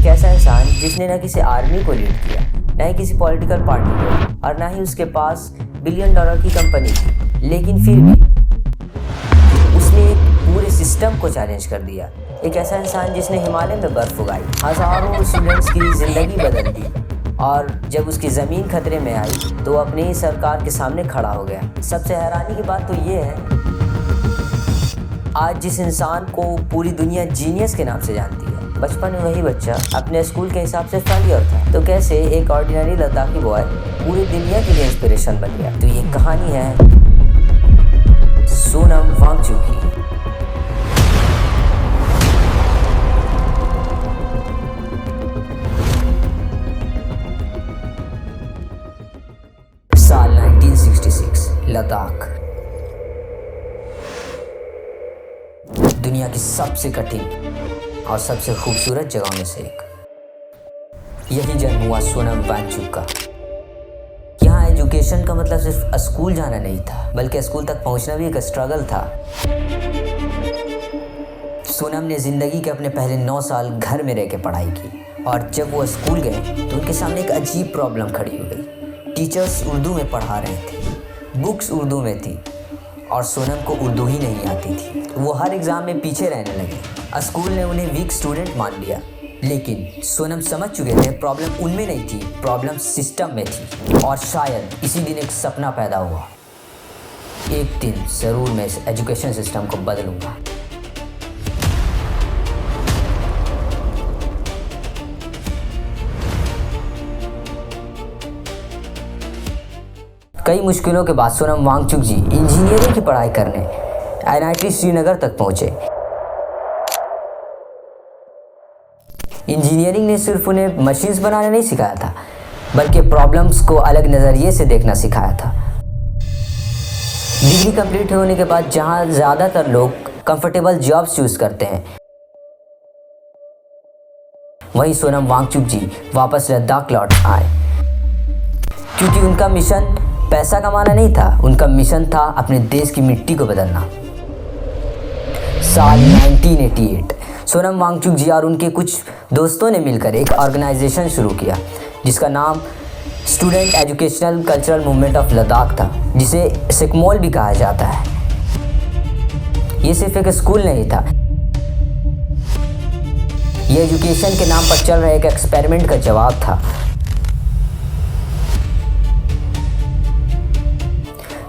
एक ऐसा इंसान जिसने न किसी आर्मी को लीड किया, न ही किसी पॉलिटिकल पार्टी को, और न ही उसके पास बिलियन डॉलर की कंपनी थी, लेकिन फिर भी उसने एक पूरे सिस्टम को चैलेंज कर दिया। एक ऐसा इंसान जिसने हिमालय में बर्फ उगाई, हज़ारों स्टूडेंट्स की ज़िंदगी बदल दी, और जब उसकी ज़मीन खतरे में आई तो अपने ही सरकार के सामने खड़ा हो गया। सबसे हैरानी की बात तो ये है, आज जिस इंसान को पूरी दुनिया जीनियस के नाम से जानती है, बचपन में वही बच्चा अपने स्कूल के हिसाब से फेलियर था। तो कैसे एक ऑर्डिनरी लद्दाखी बॉय पूरी दुनिया के लिए इंस्पिरेशन बन गया? तो ये कहानी है सोनम वांगचुक की। साल 1966, लद्दाख दुनिया की सबसे कठिन और सबसे खूबसूरत जगहों में से एक। यही जन्म हुआ सोनम वांगचुक का। यहाँ एजुकेशन का मतलब सिर्फ स्कूल जाना नहीं था, बल्कि स्कूल तक पहुँचना भी एक स्ट्रगल था। सोनम ने ज़िंदगी के अपने पहले 9 साल घर में रह के पढ़ाई की, और जब वो स्कूल गए तो उनके सामने एक अजीब प्रॉब्लम खड़ी हो गई। टीचर्स उर्दू में पढ़ा रहे थे, बुक्स उर्दू में थी, और सोनम को उर्दू ही नहीं आती थी। वो हर एग्ज़ाम में पीछे रहने लगे। स्कूल ने उन्हें वीक स्टूडेंट मान लिया, लेकिन सोनम समझ चुके थे प्रॉब्लम उनमें नहीं थी, प्रॉब्लम सिस्टम में थी। और शायद इसी दिन एक सपना पैदा हुआ, एक दिन ज़रूर मैं इस एजुकेशन सिस्टम को बदलूंगा। कई मुश्किलों के बाद सोनम वांगचुक जी इंजीनियरिंग की पढ़ाई करने NIT श्रीनगर तक पहुंचे। इंजीनियरिंग ने सिर्फ उन्हें मशीन्स बनाना नहीं सिखाया था, बल्कि प्रॉब्लम्स को अलग नज़रिए से देखना सिखाया था। डिग्री कंप्लीट होने के बाद जहां ज़्यादातर लोग कंफर्टेबल जॉब्स चूज़ करते हैं, वहीं सोनम वांगचुक जी वापस लद्दाख लौट आए, क्योंकि उनका मिशन पैसा कमाना नहीं था, उनका मिशन था अपने देश की मिट्टी को बदलना। साल 1988 सोनम वांगचुक जी और उनके कुछ दोस्तों ने मिलकर एक ऑर्गेनाइजेशन शुरू किया, जिसका नाम student educational cultural movement of Ladakh था, जिसे सिकमोल भी कहा जाता है। ये सिर्फ एक स्कूल नहीं था, ये एजुकेशन के नाम पर चल रहे एक एक्सपेरिमेंट का जवाब था।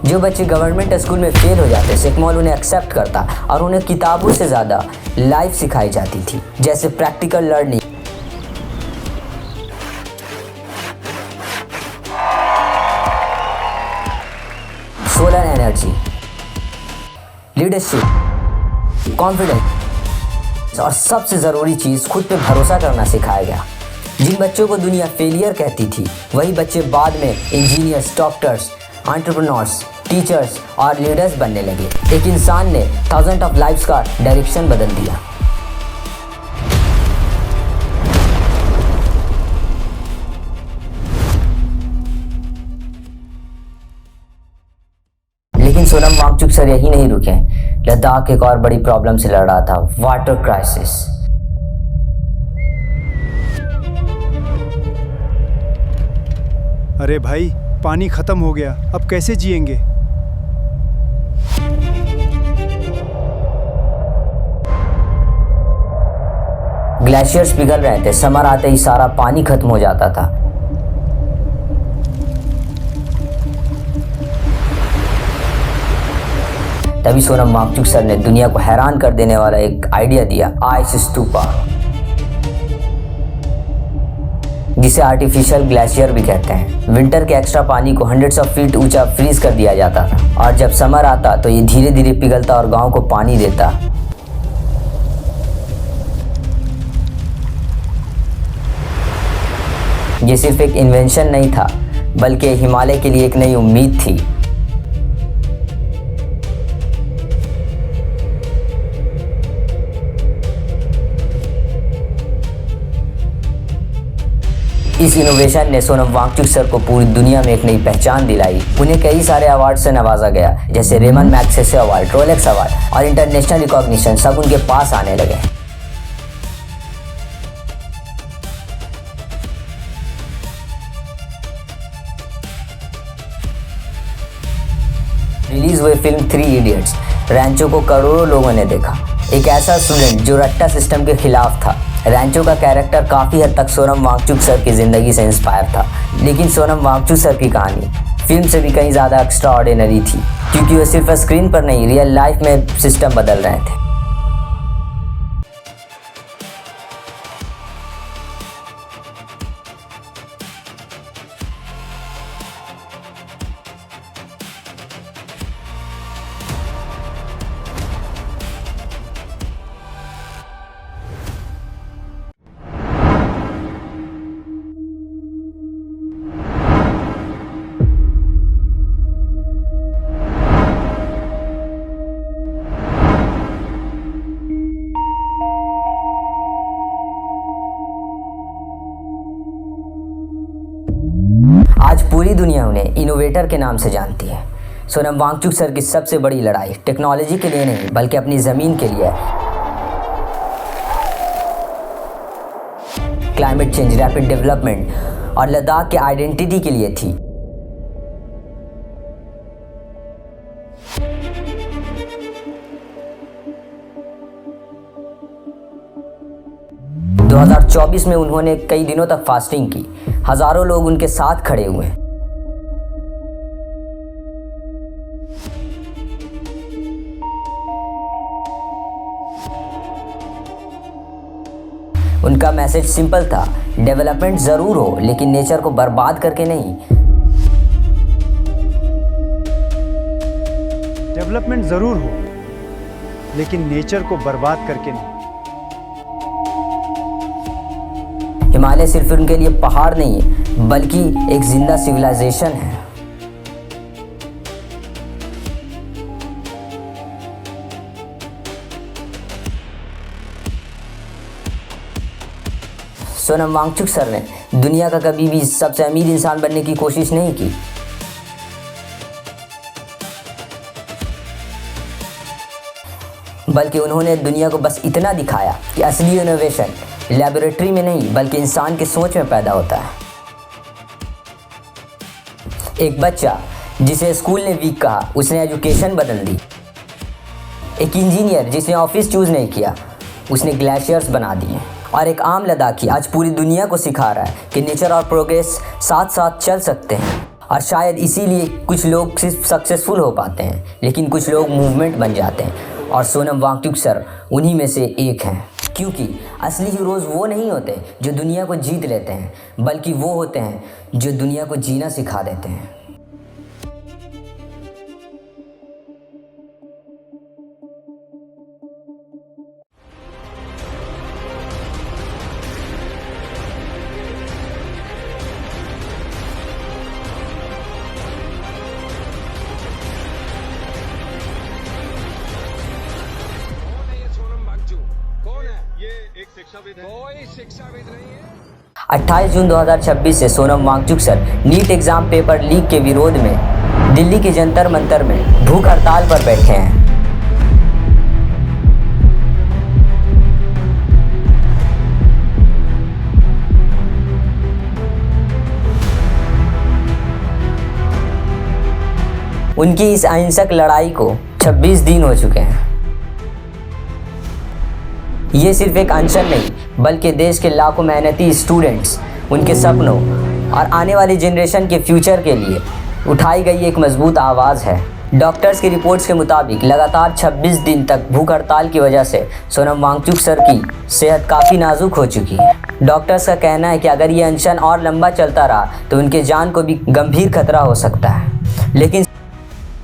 जो बच्चे गवर्नमेंट स्कूल में फेल हो जाते, सिकमोल उन्हें एक्सेप्ट करता और उन्हें किताबों से ज़्यादा लाइफ सिखाई जाती थी, जैसे practical learning, solar energy, leadership, confidence, और सबसे ज़रूरी चीज़ खुद पे भरोसा करना सिखाया गया। जिन बच्चों को दुनिया फेलियर कहती थी, वही बच्चे बाद में इंजीनियर्स, डॉक्टर्स, एंटरप्रेन्योर्स, टीचर्स और लीडर्स बनने लगे। एक इंसान ने थाउजेंड ऑफ लाइफ्स का डायरेक्शन बदल दिया। लेकिन सोनम वांगचुक सर यही नहीं रुके। लद्दाख एक और बड़ी प्रॉब्लम से लड़ रहा था, वाटर क्राइसिस। अरे भाई, पानी खत्म हो गया, अब कैसे जिएंगे? ग्लेशियर्स पिघल रहे थे, समर आते ही सारा पानी खत्म हो जाता था। तभी सोनम वांगचुक सर ने दुनिया को हैरान कर देने वाला एक आइडिया दिया, आइस स्तूपा, जिसे आर्टिफिशियल ग्लेशियर भी कहते हैं। विंटर के एक्स्ट्रा पानी को हंड्रेड्स ऑफ फीट ऊंचा फ्रीज कर दिया जाता था, और जब समर आता तो ये धीरे धीरे पिघलता और गांव को पानी देता। ये सिर्फ एक इन्वेंशन नहीं था, बल्कि हिमालय के लिए एक नई उम्मीद थी। इस इनोवेशन ने सोनम वांगचुक सर को पूरी दुनिया में एक नई पहचान दिलाई। उन्हें कई सारे अवार्ड से नवाजा गया, जैसे Ramon Magsaysay award, Rolex award और इंटरनेशनल रिकॉग्निशन सब उनके पास आने लगे। रिलीज हुए फिल्म 3 इडियट्स रैंचो को करोड़ों लोगों ने देखा। एक ऐसा स्टूडेंट जो रट्टा सिस्टम के खिलाफ था। रैंचो का कैरेक्टर काफ़ी हद तक सोनम वांगचुक सर की ज़िंदगी से इंस्पायर था, लेकिन सोनम वांगचुक सर की कहानी फिल्म से भी कहीं ज़्यादा एक्स्ट्रा ऑर्डिनरी थी, क्योंकि वो सिर्फ स्क्रीन पर नहीं, रियल लाइफ में सिस्टम बदल रहे थे। आज पूरी दुनिया उन्हें इनोवेटर के नाम से जानती है। सोनम वांगचुक सर की सबसे बड़ी लड़ाई टेक्नोलॉजी के लिए नहीं, बल्कि अपनी ज़मीन के लिए है। क्लाइमेट चेंज, रैपिड डेवलपमेंट और लद्दाख के आइडेंटिटी के लिए थी। दो 2024 में उन्होंने कई दिनों तक फास्टिंग की। हजारों लोग उनके साथ खड़े हुए। उनका मैसेज सिंपल था, डेवलपमेंट जरूर हो लेकिन नेचर को बर्बाद करके नहीं। डेवलपमेंट ज़रूर हो लेकिन नेचर को बर्बाद करके नहीं। हिमालय सिर्फ उनके लिए पहाड़ नहीं है, बल्कि एक जिंदा सिविलाइजेशन है। सोनम वांगचुक सर ने दुनिया का कभी भी सबसे अमीर इंसान बनने की कोशिश नहीं की। बल्कि उन्होंने दुनिया को बस इतना दिखाया कि असली इनोवेशन लैबोरेटरी में नहीं, बल्कि इंसान की सोच में पैदा होता है। एक बच्चा जिसे स्कूल ने वीक कहा, उसने एजुकेशन बदल दी। एक इंजीनियर जिसने ऑफिस चूज नहीं किया, उसने ग्लेशियर्स बना दिए। और एक आम लद्दाखी आज पूरी दुनिया को सिखा रहा है कि नेचर और प्रोग्रेस साथ साथ चल सकते हैं। और शायद इसीलिए कुछ लोग सिर्फ सक्सेसफुल हो पाते हैं, लेकिन कुछ लोग मूवमेंट बन जाते हैं। और सोनम वांगचुक सर उन्हीं में से एक हैं, क्योंकि असली हीरोज़ वो नहीं होते जो दुनिया को जीत लेते हैं, बल्कि वो होते हैं जो दुनिया को जीना सिखा देते हैं। कोई शिक्षाविद नहीं है। 28 जून 2026 से Sonam Wangchuk sir NEET exam paper leak के विरोध में दिल्ली के जंतर मंतर में भूख हड़ताल पर बैठे हैं। उनकी इस अहिंसक लड़ाई को 26 दिन हो चुके हैं। ये सिर्फ एक अनशन नहीं, बल्कि देश के लाखों मेहनती स्टूडेंट्स, उनके सपनों और आने वाली जनरेशन के फ्यूचर के लिए उठाई गई एक मजबूत आवाज़ है। डॉक्टर्स की रिपोर्ट्स के मुताबिक लगातार 26 दिन तक भूख हड़ताल की वजह से सोनम वांगचुक सर की सेहत काफ़ी नाजुक हो चुकी है। डॉक्टर्स का कहना है कि अगर ये अनशन और लंबा चलता रहा तो उनके जान को भी गंभीर खतरा हो सकता है। लेकिन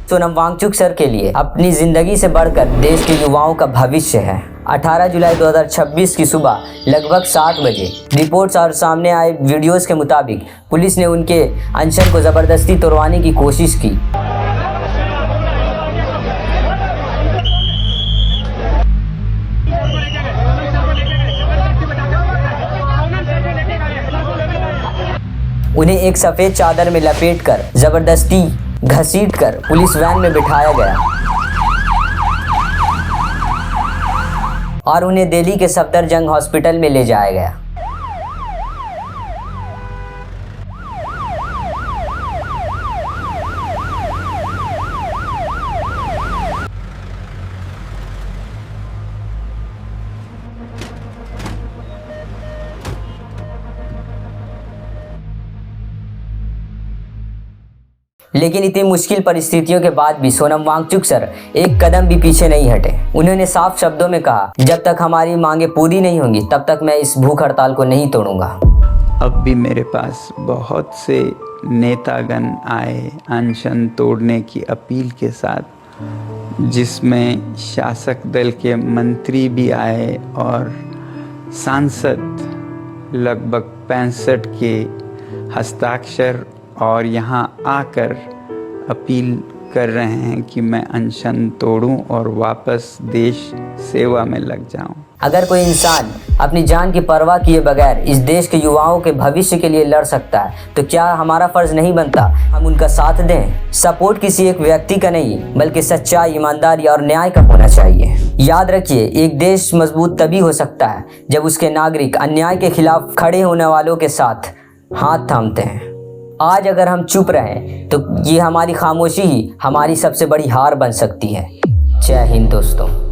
सोनम वांगचुक सर के लिए अपनी ज़िंदगी से बढ़कर देश के युवाओं का भविष्य है। 18 जुलाई 2026 की सुबह लगभग 7 बजे रिपोर्ट्स और सामने आए वीडियोस के मुताबिक पुलिस ने उनके अनशन को ज़बरदस्ती तोड़वाने की कोशिश की। उन्हें एक सफ़ेद चादर में लपेटकर ज़बरदस्ती घसीटकर पुलिस वैन में बिठाया गया और उन्हें दिल्ली के सफदरजंग हॉस्पिटल में ले जाया गया। लेकिन इतनी मुश्किल परिस्थितियों के बाद भी सोनम वांगचुक सर एक कदम भी पीछे नहीं हटे। उन्होंने साफ शब्दों में कहा, जब तक हमारी मांगे पूरी नहीं होंगी तब तक मैं इस भूख हड़ताल को नहीं तोड़ूंगा। अब भी मेरे पास बहुत से नेतागण आए अनशन तोड़ने की अपील के साथ, जिसमें शासक दल के मंत्री भी आए और सांसद लगभग 65 के हस्ताक्षर और यहाँ आकर अपील कर रहे हैं कि मैं अनशन तोड़ूं और वापस देश सेवा में लग जाऊं। अगर कोई इंसान अपनी जान की परवाह किए बगैर इस देश के युवाओं के भविष्य के लिए लड़ सकता है तो क्या हमारा फर्ज नहीं बनता हम उनका साथ दें। सपोर्ट किसी एक व्यक्ति का नहीं बल्कि सच्चाई, ईमानदारी और न्याय का होना चाहिए। याद रखिए, एक देश मजबूत तभी हो सकता है जब उसके नागरिक अन्याय के खिलाफ खड़े होने वालों के साथ हाथ थामते हैं। आज अगर हम चुप रहें तो ये हमारी खामोशी ही हमारी सबसे बड़ी हार बन सकती है। जय हिंद दोस्तों।